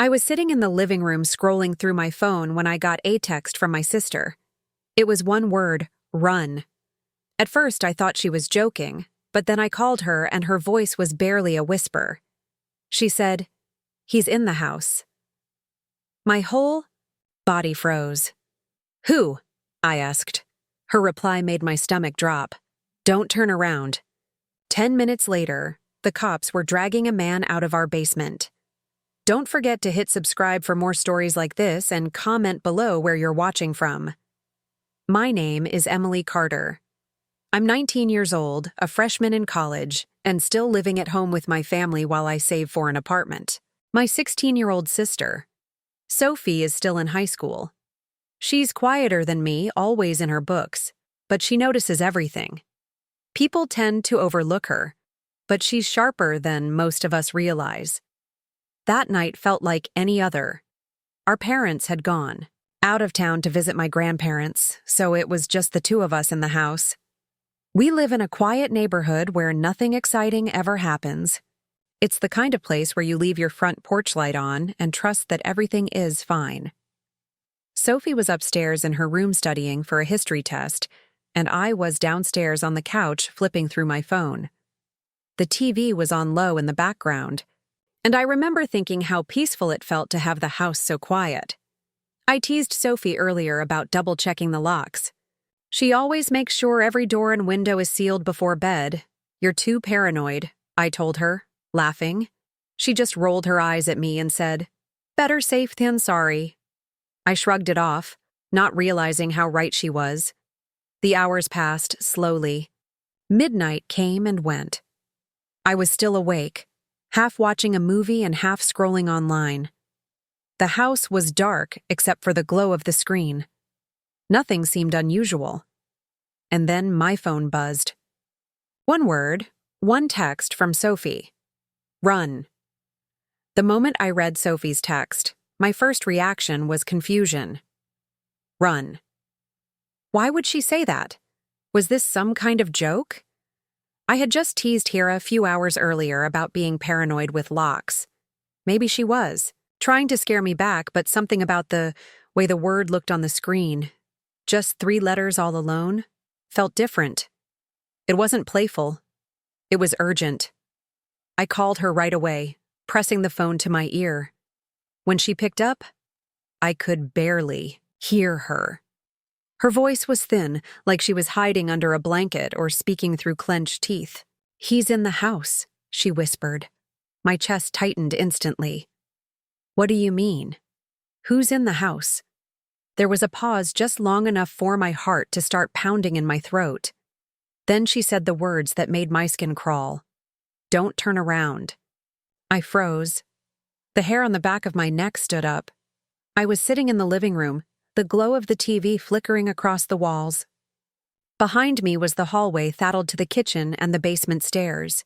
I was sitting in the living room scrolling through my phone when I got a text from my sister. It was one word, run. At first, I thought she was joking, but then I called her and her voice was barely a whisper. She said, "He's in the house." My whole body froze. "Who?" I asked. Her reply made my stomach drop. "Don't turn around." 10 minutes later, the cops were dragging a man out of our basement. Don't forget to hit subscribe for more stories like this and comment below where you're watching from. My name is Emily Carter. I'm 19 years old, a freshman in college, and still living at home with my family while I save for an apartment. My 16-year-old sister, Sophie, is still in high school. She's quieter than me, always in her books, but she notices everything. People tend to overlook her, but she's sharper than most of us realize. That night felt like any other. Our parents had gone out of town to visit my grandparents, so it was just the two of us in the house. We live in a quiet neighborhood where nothing exciting ever happens. It's the kind of place where you leave your front porch light on and trust that everything is fine. Sophie was upstairs in her room studying for a history test, and I was downstairs on the couch flipping through my phone. The TV was on low in the background, and I remember thinking how peaceful it felt to have the house so quiet. I teased Sophie earlier about double-checking the locks. She always makes sure every door and window is sealed before bed. "You're too paranoid," I told her, laughing. She just rolled her eyes at me and said, "Better safe than sorry." I shrugged it off, not realizing how right she was. The hours passed slowly. Midnight came and went. I was still awake, half watching a movie and half scrolling online. The house was dark except for the glow of the screen. Nothing seemed unusual. And then my phone buzzed. One word, one text from Sophie. "Run." The moment I read Sophie's text, my first reaction was confusion. Run. Why would she say that? Was this some kind of joke? I had just teased Hira a few hours earlier about being paranoid with locks. Maybe she was, trying to scare me back, but something about the way the word looked on the screen, just 3 letters all alone, felt different. It wasn't playful. It was urgent. I called her right away, pressing the phone to my ear. When she picked up, I could barely hear her. Her voice was thin, like she was hiding under a blanket or speaking through clenched teeth. "He's in the house," she whispered. My chest tightened instantly. "What do you mean? Who's in the house?" There was a pause just long enough for my heart to start pounding in my throat. Then she said the words that made my skin crawl. "Don't turn around." I froze. The hair on the back of my neck stood up. I was sitting in the living room, the glow of the TV flickering across the walls. Behind me was the hallway thatched to the kitchen and the basement stairs.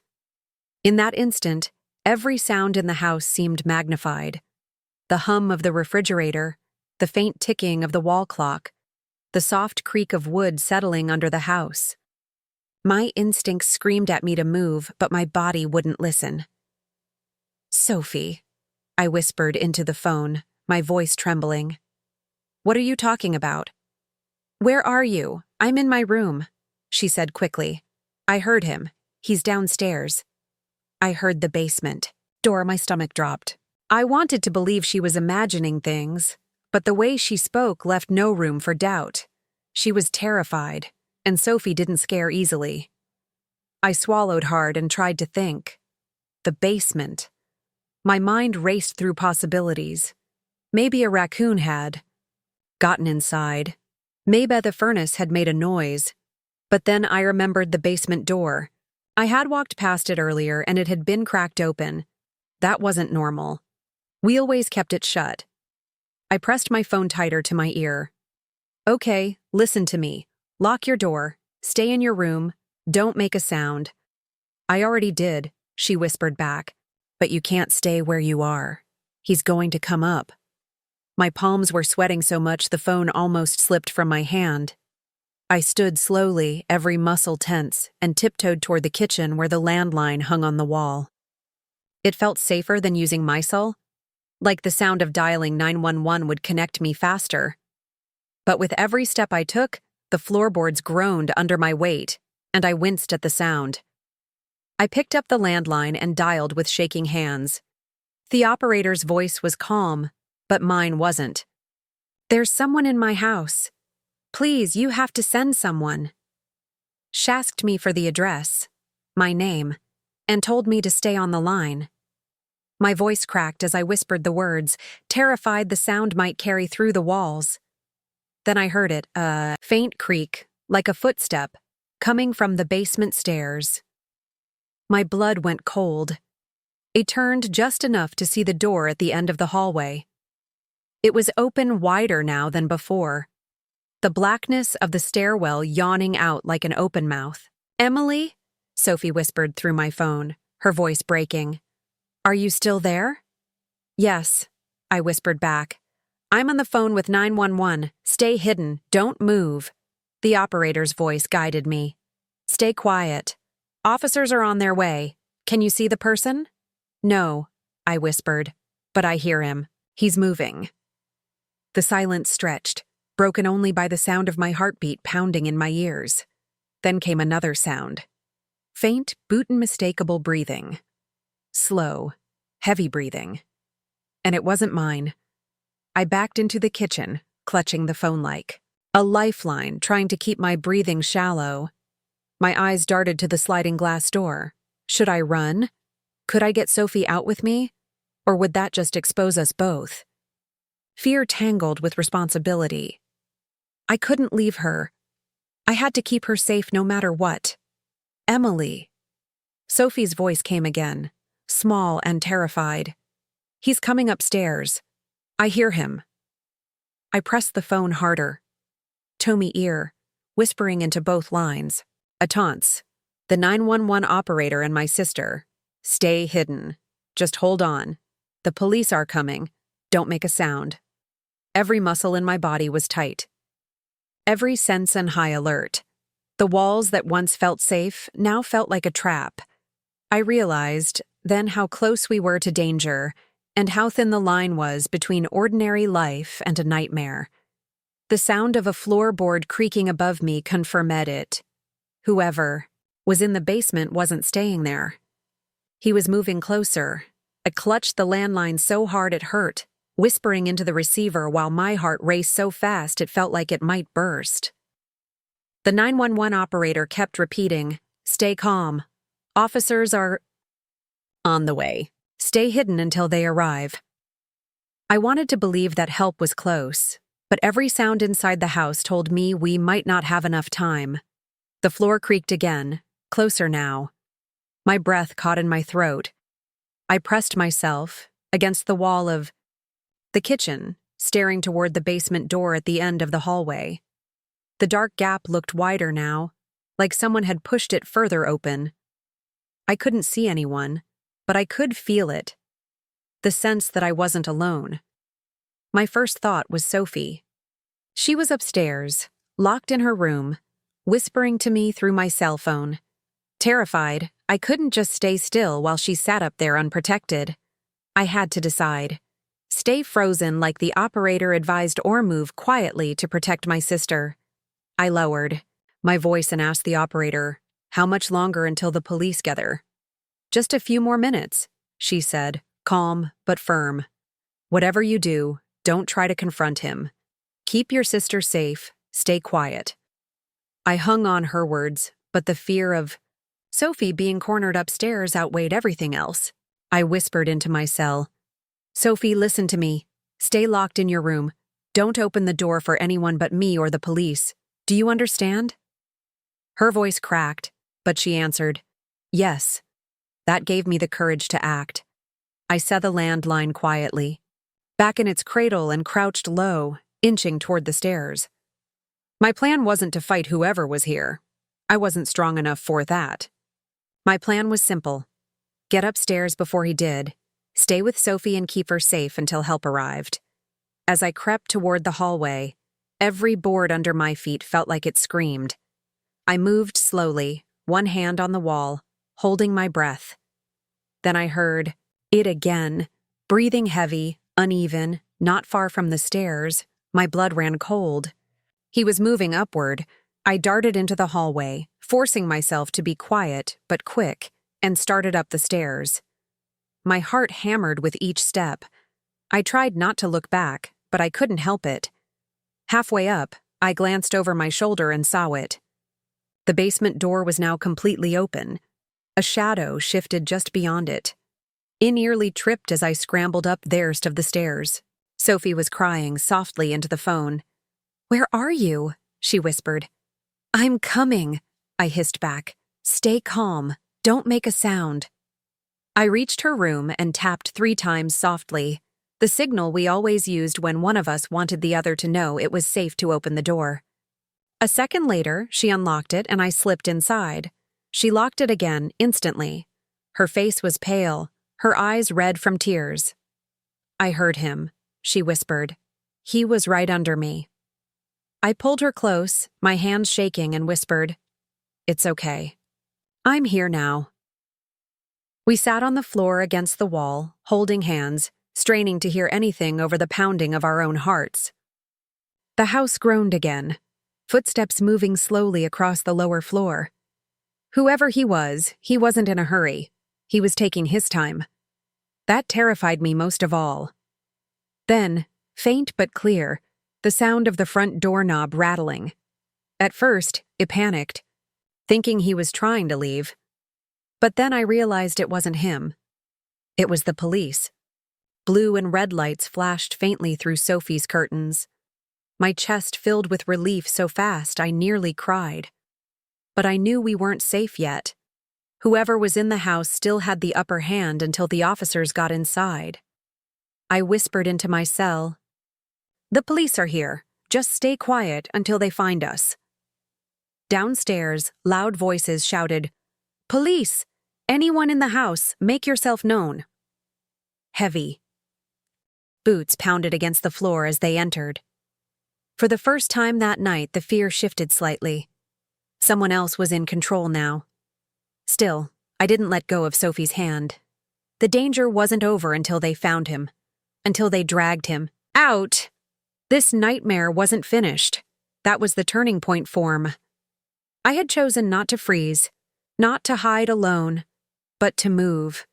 In that instant, every sound in the house seemed magnified. The hum of the refrigerator, the faint ticking of the wall clock, the soft creak of wood settling under the house. My instincts screamed at me to move, but my body wouldn't listen. "Sophie," I whispered into the phone, my voice trembling. "What are you talking about?" "Where are you? I'm in my room," she said quickly. I heard him. "He's downstairs." I heard the basement door. My stomach dropped. I wanted to believe she was imagining things, but the way she spoke left no room for doubt. She was terrified, and Sophie didn't scare easily. I swallowed hard and tried to think. The basement. My mind raced through possibilities. Maybe a raccoon had gotten inside. Maybe the furnace had made a noise. But then I remembered the basement door. I had walked past it earlier and it had been cracked open. That wasn't normal. We always kept it shut. I pressed my phone tighter to my ear. "Okay, listen to me. Lock your door. Stay in your room. Don't make a sound." "I already did," she whispered back. "But you can't stay where you are. He's going to come up." My palms were sweating so much the phone almost slipped from my hand. I stood slowly, every muscle tense, and tiptoed toward the kitchen where the landline hung on the wall. It felt safer than using Mysol. like the sound of dialing 911 would connect me faster. But with every step I took, the floorboards groaned under my weight, and I winced at the sound. I picked up the landline and dialed with shaking hands. The operator's voice was calm, but mine wasn't. "There's someone in my house. Please, you have to send someone." She asked me for the address, my name, and told me to stay on the line. My voice cracked as I whispered the words, terrified the sound might carry through the walls. Then I heard it, a faint creak, like a footstep, coming from the basement stairs. My blood went cold. I turned just enough to see the door at the end of the hallway. It was open wider now than before, the blackness of the stairwell yawning out like an open mouth. "Emily?" Sophie whispered through my phone, her voice breaking. "Are you still there?" "Yes," I whispered back. "I'm on the phone with 911. Stay hidden. Don't move." The operator's voice guided me. "Stay quiet. Officers are on their way. Can you see the person?" "No," I whispered, "but I hear him. He's moving." The silence stretched, broken only by the sound of my heartbeat pounding in my ears. Then came another sound. Faint, boot-unmistakable breathing. Slow, heavy breathing. And it wasn't mine. I backed into the kitchen, clutching the phone like a lifeline, trying to keep my breathing shallow. My eyes darted to the sliding glass door. Should I run? Could I get Sophie out with me? Or would that just expose us both? Fear tangled with responsibility. I couldn't leave her. I had to keep her safe no matter what. "Emily." Sophie's voice came again, small and terrified. "He's coming upstairs. I hear him." I pressed the phone harder. Tommy ear, whispering into both lines. "Attance. The 911 operator and my sister. Stay hidden. Just hold on. The police are coming. Don't make a sound." Every muscle in my body was tight. Every sense on high alert. The walls that once felt safe now felt like a trap. I realized then how close we were to danger and how thin the line was between ordinary life and a nightmare. The sound of a floorboard creaking above me confirmed it. Whoever was in the basement wasn't staying there. He was moving closer. I clutched the landline so hard it hurt, whispering into the receiver while my heart raced so fast it felt like it might burst. The 911 operator kept repeating, "Stay calm. Officers are on the way. Stay hidden until they arrive." I wanted to believe that help was close, but every sound inside the house told me we might not have enough time. The floor creaked again, closer now. My breath caught in my throat. I pressed myself against the wall of the kitchen, staring toward the basement door at the end of the hallway. The dark gap looked wider now, like someone had pushed it further open. I couldn't see anyone, but I could feel it. The sense that I wasn't alone. My first thought was Sophie. She was upstairs, locked in her room, whispering to me through my cell phone. Terrified, I couldn't just stay still while she sat up there unprotected. I had to decide. Stay frozen like the operator advised or move quietly to protect my sister. I lowered my voice and asked the operator, "How much longer until the police gather?" "Just a few more minutes," she said, calm but firm. "Whatever you do, don't try to confront him. Keep your sister safe, stay quiet." I hung on her words, but the fear of Sophie being cornered upstairs outweighed everything else. I whispered into my cell, "Sophie, listen to me. Stay locked in your room. Don't open the door for anyone but me or the police. Do you understand?" Her voice cracked, but she answered, "Yes." That gave me the courage to act. I set the landline quietly, back in its cradle and crouched low, inching toward the stairs. My plan wasn't to fight whoever was here. I wasn't strong enough for that. My plan was simple. Get upstairs before he did, stay with Sophie and keep her safe until help arrived. As I crept toward the hallway, every board under my feet felt like it screamed. I moved slowly, one hand on the wall, holding my breath. Then I heard it again, breathing heavy, uneven, not far from the stairs. My blood ran cold. He was moving upward. I darted into the hallway, forcing myself to be quiet but quick, and started up the stairs. My heart hammered with each step. I tried not to look back, but I couldn't help it. Halfway up, I glanced over my shoulder and saw it. The basement door was now completely open. A shadow shifted just beyond it. I nearly tripped as I scrambled up theirs of the stairs. Sophie was crying softly into the phone. "Where are you?" she whispered. "I'm coming," I hissed back. "Stay calm. Don't make a sound." I reached her room and tapped 3 times softly, the signal we always used when one of us wanted the other to know it was safe to open the door. A second later, she unlocked it and I slipped inside. She locked it again instantly. Her face was pale, her eyes red from tears. "I heard him," she whispered. "He was right under me." I pulled her close, my hands shaking, and whispered, "It's okay. I'm here now." We sat on the floor against the wall, holding hands, straining to hear anything over the pounding of our own hearts. The house groaned again, footsteps moving slowly across the lower floor. Whoever he wasn't in a hurry. He was taking his time. That terrified me most of all. Then, faint but clear, the sound of the front doorknob rattling. At first, I panicked, thinking he was trying to leave. But then I realized it wasn't him. It was the police. Blue and red lights flashed faintly through Sophie's curtains. My chest filled with relief so fast I nearly cried. But I knew we weren't safe yet. Whoever was in the house still had the upper hand until the officers got inside. I whispered into my cell, "The police are here. Just stay quiet until they find us." Downstairs, loud voices shouted, "Police! Anyone in the house, make yourself known." Heavy. Boots pounded against the floor as they entered. For the first time that night, the fear shifted slightly. Someone else was in control now. Still, I didn't let go of Sophie's hand. The danger wasn't over until they found him, until they dragged him out. This nightmare wasn't finished. That was the turning point form. I had chosen not to freeze, not to hide alone, but to move,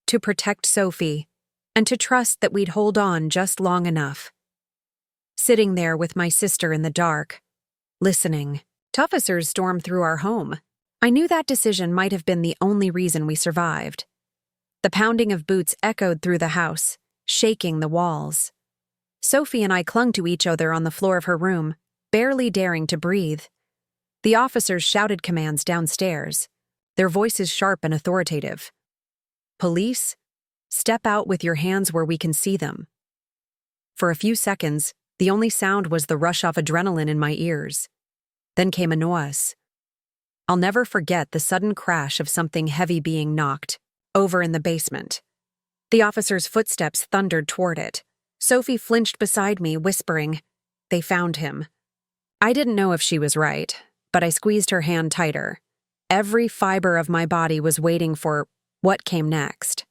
to protect Sophie, and to trust that we'd hold on just long enough. Sitting there with my sister in the dark, listening. Officers stormed through our home. I knew that decision might have been the only reason we survived. The pounding of boots echoed through the house, shaking the walls. Sophie and I clung to each other on the floor of her room, barely daring to breathe. The officers shouted commands downstairs, their voices sharp and authoritative. "Police, step out with your hands where we can see them." For a few seconds, the only sound was the rush of adrenaline in my ears. Then came a noise. I'll never forget the sudden crash of something heavy being knocked over in the basement. The officer's footsteps thundered toward it. Sophie flinched beside me, whispering, "They found him." I didn't know if she was right, but I squeezed her hand tighter. Every fiber of my body was waiting for what came next.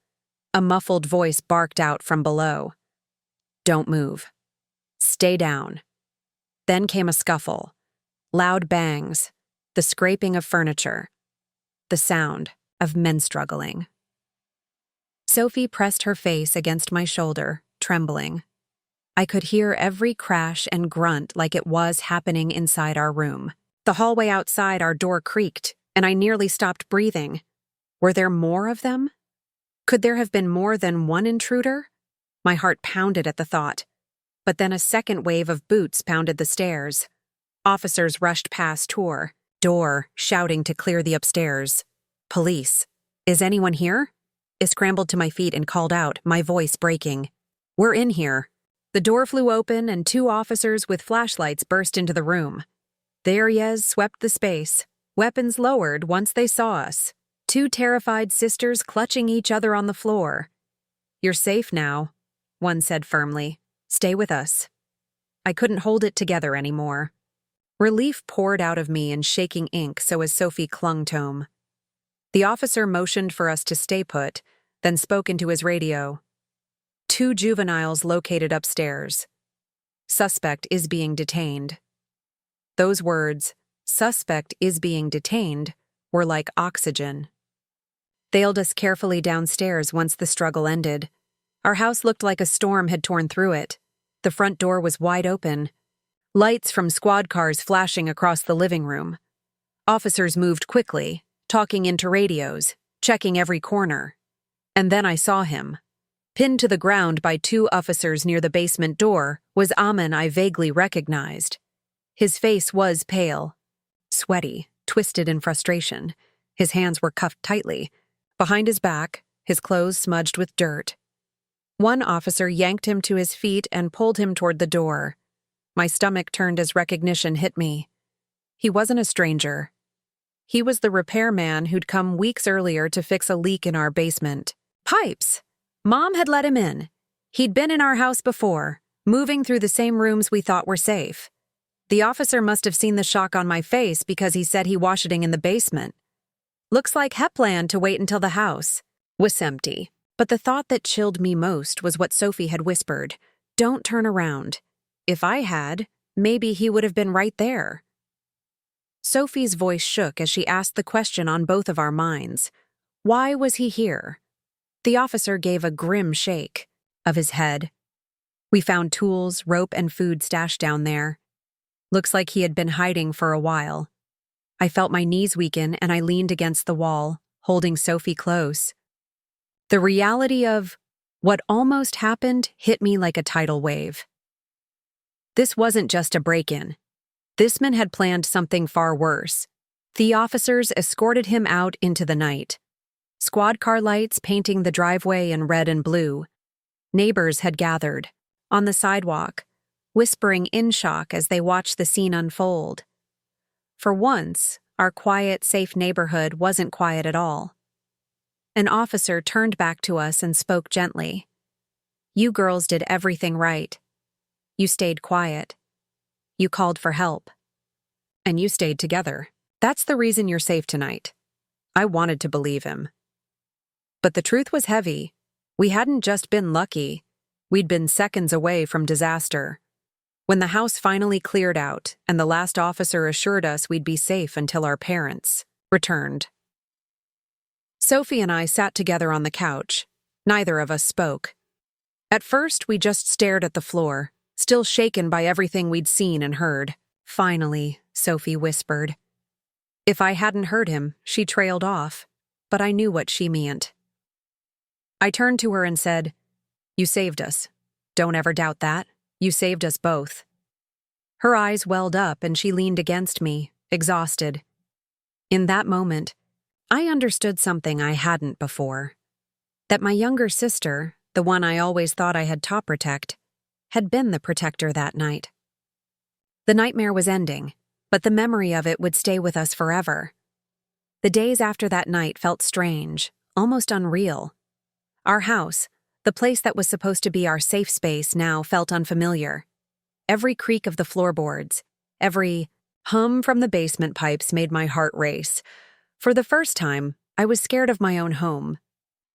A muffled voice barked out from below. "Don't move. Stay down." Then came a scuffle. Loud bangs, the scraping of furniture, the sound of men struggling. Sophie pressed her face against my shoulder, trembling. I could hear every crash and grunt like it was happening inside our room. The hallway outside our door creaked, and I nearly stopped breathing. Were there more of them? Could there have been more than one intruder? My heart pounded at the thought. But then a second wave of boots pounded the stairs. Officers rushed past door, shouting to clear the upstairs. "Police. Is anyone here?" I scrambled to my feet and called out, my voice breaking. "We're in here." The door flew open and 2 officers with flashlights burst into the room. Their yells swept the space, weapons lowered once they saw us. 2 terrified sisters clutching each other on the floor. "You're safe now," one said firmly. "Stay with us." I couldn't hold it together anymore. Relief poured out of me in shaking ink so as Sophie clung to him. The officer motioned for us to stay put, then spoke into his radio. 2 juveniles located upstairs. Suspect is being detained. Those words, suspect is being detained, were like oxygen. They hailed us carefully downstairs once the struggle ended. Our house looked like a storm had torn through it. The front door was wide open. Lights from squad cars flashing across the living room. Officers moved quickly, talking into radios, checking every corner. And then I saw him. Pinned to the ground by 2 officers near the basement door was a man I vaguely recognized. His face was pale, sweaty, twisted in frustration. His hands were cuffed tightly. Behind his back, his clothes smudged with dirt. One officer yanked him to his feet and pulled him toward the door. My stomach turned as recognition hit me. He wasn't a stranger. He was the repairman who'd come weeks earlier to fix a leak in our basement. Pipes! Mom had let him in. He'd been in our house before, moving through the same rooms we thought were safe. The officer must have seen the shock on my face because he said he washing in the basement. Looks like he planned to wait until the house was empty. But the thought that chilled me most was what Sophie had whispered. Don't turn around. If I had, maybe he would have been right there. Sophie's voice shook as she asked the question on both of our minds. Why was he here? The officer gave a grim shake of his head. We found tools, rope, and food stashed down there. Looks like he had been hiding for a while. I felt my knees weaken and I leaned against the wall, holding Sophie close. The reality of what almost happened hit me like a tidal wave. This wasn't just a break-in. This man had planned something far worse. The officers escorted him out into the night. Squad car lights painting the driveway in red and blue. Neighbors had gathered, on the sidewalk, whispering in shock as they watched the scene unfold. For once, our quiet, safe neighborhood wasn't quiet at all. An officer turned back to us and spoke gently. You girls did everything right. You stayed quiet. You called for help. And you stayed together. That's the reason you're safe tonight. I wanted to believe him. But the truth was heavy. We hadn't just been lucky. We'd been seconds away from disaster. When the house finally cleared out and the last officer assured us we'd be safe until our parents returned. Sophie and I sat together on the couch. Neither of us spoke. At first, we just stared at the floor, still shaken by everything we'd seen and heard. Finally, Sophie whispered. If I hadn't heard him, she trailed off, but I knew what she meant. I turned to her and said, You saved us. Don't ever doubt that. You saved us both. Her eyes welled up and she leaned against me, exhausted. In that moment, I understood something I hadn't before. That my younger sister, the one I always thought I had taught protect, had been the protector that night. The nightmare was ending, but the memory of it would stay with us forever. The days after that night felt strange, almost unreal. Our house, the place that was supposed to be our safe space, now felt unfamiliar. Every creak of the floorboards, every hum from the basement pipes made my heart race. For the first time, I was scared of my own home.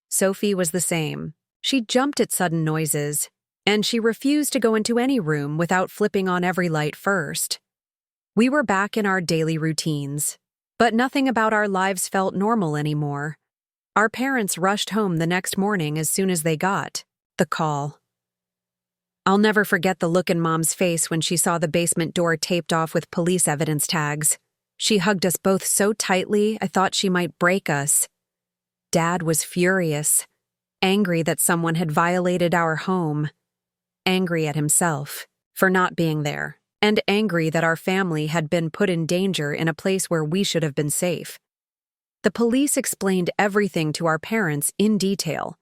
Sophie was the same. She jumped at sudden noises, and she refused to go into any room without flipping on every light first. We were back in our daily routines, but nothing about our lives felt normal anymore. Our parents rushed home the next morning as soon as they got the call. I'll never forget the look in Mom's face when she saw the basement door taped off with police evidence tags. She hugged us both so tightly I thought she might break us. Dad was furious, angry that someone had violated our home, angry at himself for not being there, and angry that our family had been put in danger in a place where we should have been safe. The police explained everything to our parents in detail.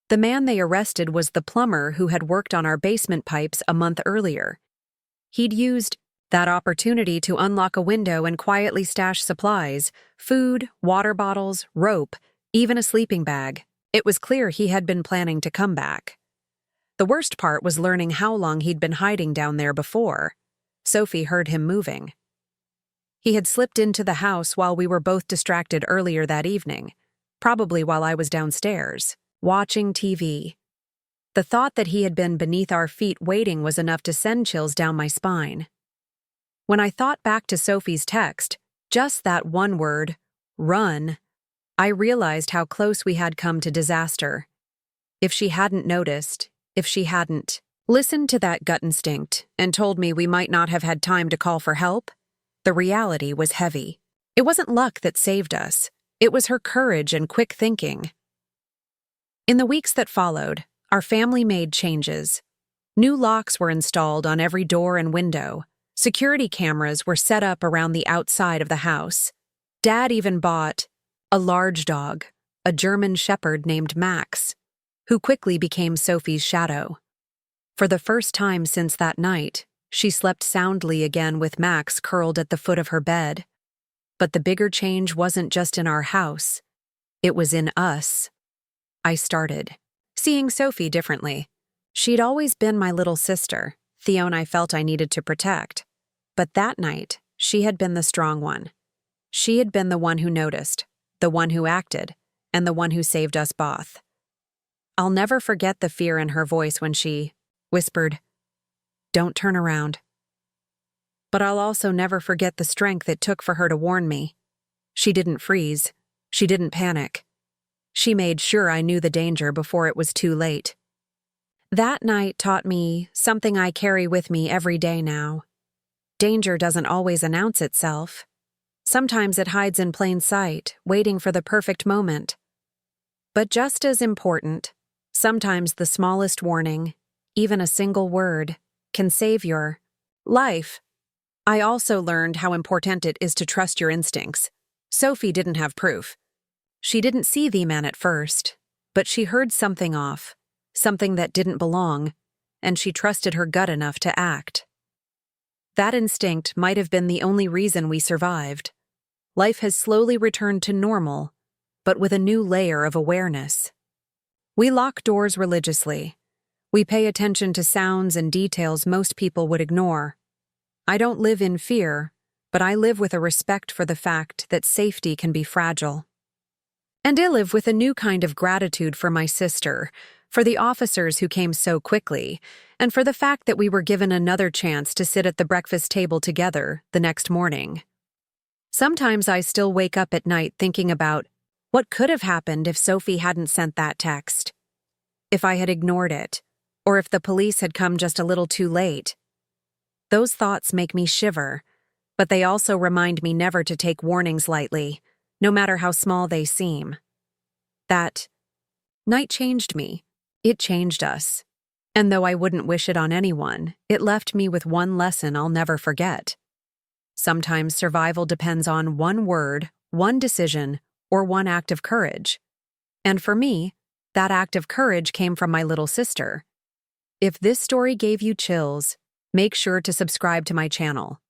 The man they arrested was the plumber who had worked on our basement pipes a month earlier. He'd used that opportunity to unlock a window and quietly stash supplies, food, water bottles, rope, even a sleeping bag. It was clear he had been planning to come back. The worst part was learning how long he'd been hiding down there before. Sophie heard him moving. He had slipped into the house while we were both distracted earlier that evening, probably while I was downstairs, watching TV. The thought that he had been beneath our feet waiting was enough to send chills down my spine. When I thought back to Sophie's text, just that one word, run, I realized how close we had come to disaster. If she hadn't noticed, if she hadn't listened to that gut instinct and told me we might not have had time to call for help, the reality was heavy. It wasn't luck that saved us. It was her courage and quick thinking. In the weeks that followed, our family made changes. New locks were installed on every door and window. Security cameras were set up around the outside of the house. Dad even bought a large dog, a German shepherd named Max, who quickly became Sophie's shadow. For the first time since that night, she slept soundly again with Max curled at the foot of her bed. But the bigger change wasn't just in our house. It was in us. I started seeing Sophie differently. She'd always been my little sister, Theo and I felt I needed to protect. But that night, she had been the strong one. She had been the one who noticed, the one who acted, and the one who saved us both. I'll never forget the fear in her voice when she whispered, "Don't turn around." But I'll also never forget the strength it took for her to warn me. She didn't freeze. She didn't panic. She made sure I knew the danger before it was too late. That night taught me something I carry with me every day now. Danger doesn't always announce itself. Sometimes it hides in plain sight, waiting for the perfect moment. But just as important, sometimes the smallest warning, even a single word, can save your life. I also learned how important it is to trust your instincts. Sophie didn't have proof. She didn't see the man at first, but she heard something off, something that didn't belong, and she trusted her gut enough to act. That instinct might have been the only reason we survived. Life has slowly returned to normal, but with a new layer of awareness. We lock doors religiously. We pay attention to sounds and details most people would ignore. I don't live in fear, but I live with a respect for the fact that safety can be fragile. And I live with a new kind of gratitude for my sister, for the officers who came so quickly, and for the fact that we were given another chance to sit at the breakfast table together the next morning. Sometimes I still wake up at night thinking about what could have happened if Sophie hadn't sent that text, if I had ignored it, or if the police had come just a little too late. Those thoughts make me shiver, but they also remind me never to take warnings lightly, no matter how small they seem. That night changed me. It changed us. And though I wouldn't wish it on anyone, it left me with one lesson I'll never forget. Sometimes survival depends on one word, one decision, or one act of courage. And for me, that act of courage came from my little sister. If this story gave you chills, make sure to subscribe to my channel.